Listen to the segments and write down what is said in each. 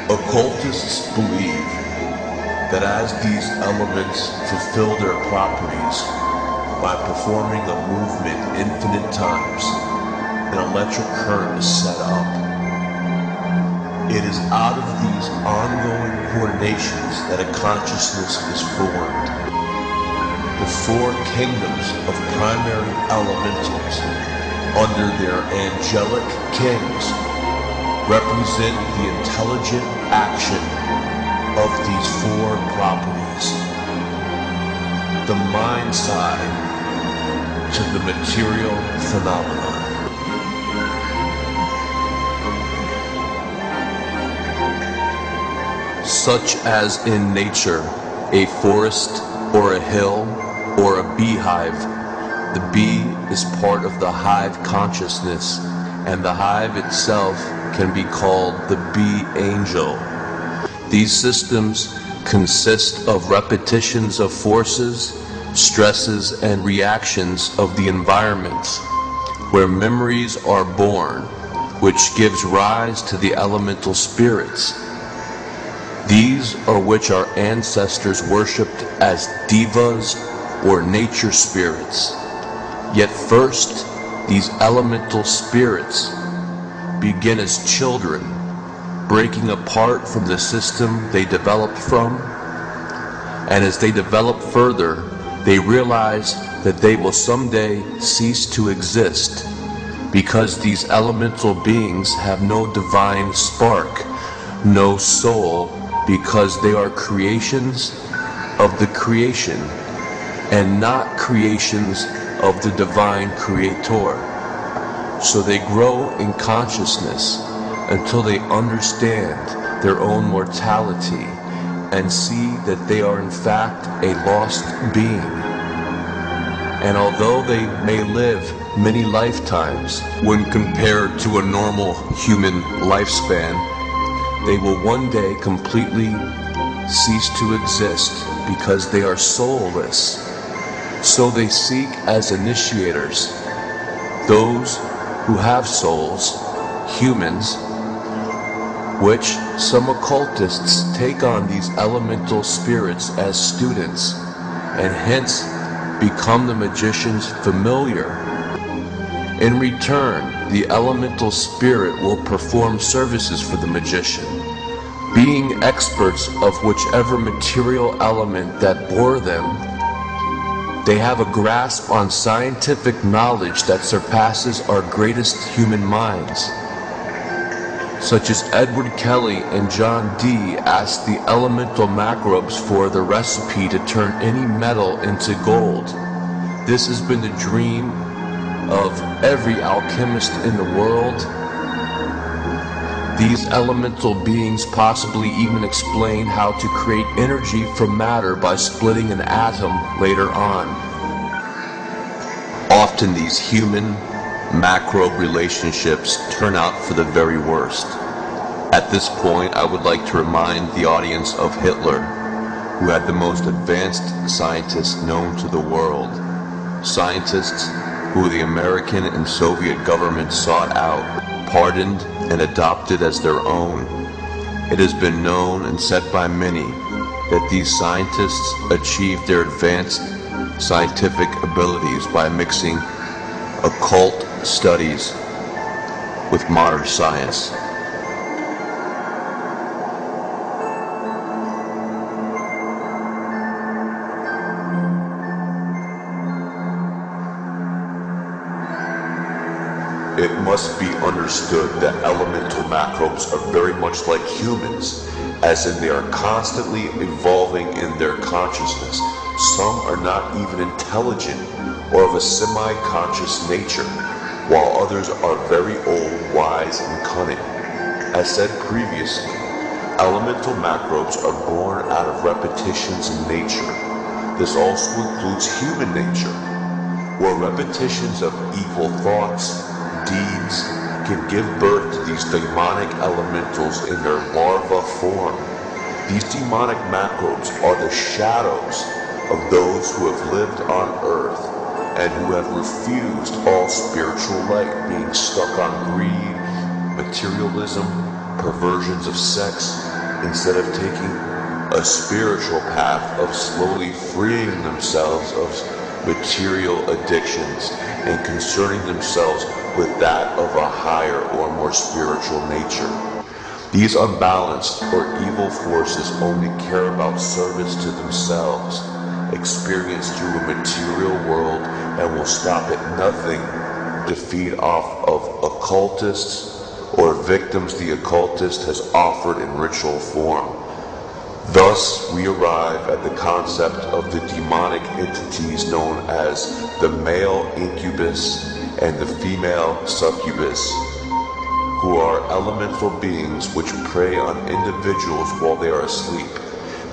Occultists believe that as these elements fulfill their properties by performing a movement infinite times, an electric current is set up. It is out of these ongoing coordinations that a consciousness is formed. The four kingdoms of primary elementals, under their angelic kings, represent the intelligent action of these four properties. The mind side to the material phenomenon. Such as in nature, a forest or a hill or a beehive. The bee is part of the hive consciousness, and the hive itself can be called the bee angel. These systems consist of repetitions of forces, stresses, and reactions of the environment, where memories are born, which gives rise to the elemental spirits. These are which our ancestors worshipped as devas or nature spirits. Yet first, these elemental spirits begin as children, breaking apart from the system they developed from, and as they develop further, they realize that they will someday cease to exist, because these elemental beings have no divine spark, no soul, because they are creations of the creation, and not creations of the divine creator. So they grow in consciousness until they understand their own mortality and see that they are in fact a lost being. And although they may live many lifetimes when compared to a normal human lifespan, they will one day completely cease to exist because they are soulless. So they seek as initiators those who have souls, humans, which some occultists take on these elemental spirits as students, and hence become the magician's familiar. In return, the elemental spirit will perform services for the magician, being experts of whichever material element that bore them. They have a grasp on scientific knowledge that surpasses our greatest human minds, such as Edward Kelly and John Dee asked the elemental Macrobes for the recipe to turn any metal into gold. This has been the dream of every alchemist in the world. These elemental beings possibly even explain how to create energy from matter by splitting an atom later on. Often these human macrobe relationships turn out for the very worst. At this point, I would like to remind the audience of Hitler, who had the most advanced scientists known to the world. Scientists who the American and Soviet governments sought out, pardoned, and adopted as their own. It has been known and said by many that these scientists achieved their advanced scientific abilities by mixing occult studies with modern science. It must be understood that elemental macrobes are very much like humans, as in they are constantly evolving in their consciousness. Some are not even intelligent or of a semi-conscious nature, while others are very old, wise, and cunning. As said previously, elemental macrobes are born out of repetitions in nature. This also includes human nature, where repetitions of evil thoughts, deeds can give birth to these demonic elementals in their larva form. These demonic macrobes are the shadows of those who have lived on earth and who have refused all spiritual light, being stuck on greed, materialism, perversions of sex, instead of taking a spiritual path of slowly freeing themselves of material addictions and concerning themselves with that of a higher or more spiritual nature. These unbalanced or evil forces only care about service to themselves, experienced through a material world, and will stop at nothing to feed off of occultists or victims the occultist has offered in ritual form. Thus, we arrive at the concept of the demonic entities known as the male incubus and the female succubus, who are elemental beings which prey on individuals while they are asleep.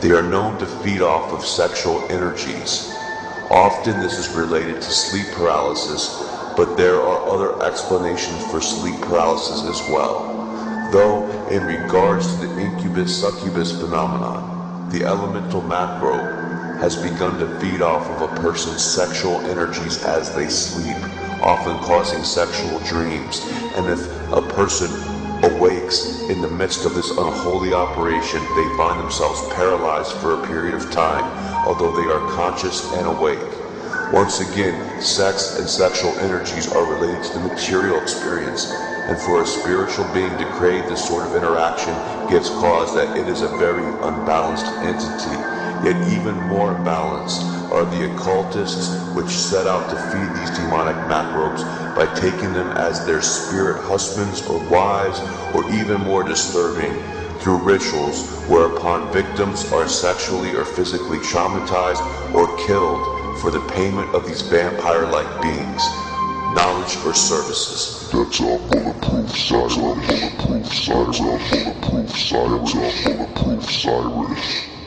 They are known to feed off of sexual energies. Often this is related to sleep paralysis, but there are other explanations for sleep paralysis as well. Though, in regards to the incubus-succubus phenomenon, the elemental macrobe has begun to feed off of a person's sexual energies as they sleep, often causing sexual dreams. And if a person awakes in the midst of this unholy operation, they find themselves paralyzed for a period of time, although they are conscious and awake. Once again, sex and sexual energies are related to the material experience, and for a spiritual being to crave this sort of interaction gives cause that it is a very unbalanced entity. Yet even more imbalanced are the occultists, which set out to feed these demonic macrobes by taking them as their spirit husbands or wives, or even more disturbing, through rituals whereupon victims are sexually or physically traumatized or killed for the payment of these vampire-like beings. Knowledge or services. That's a bulletproof Cyrus. Bulletproof Cyrus. Bulletproof Cyrus. Bulletproof Cyrus.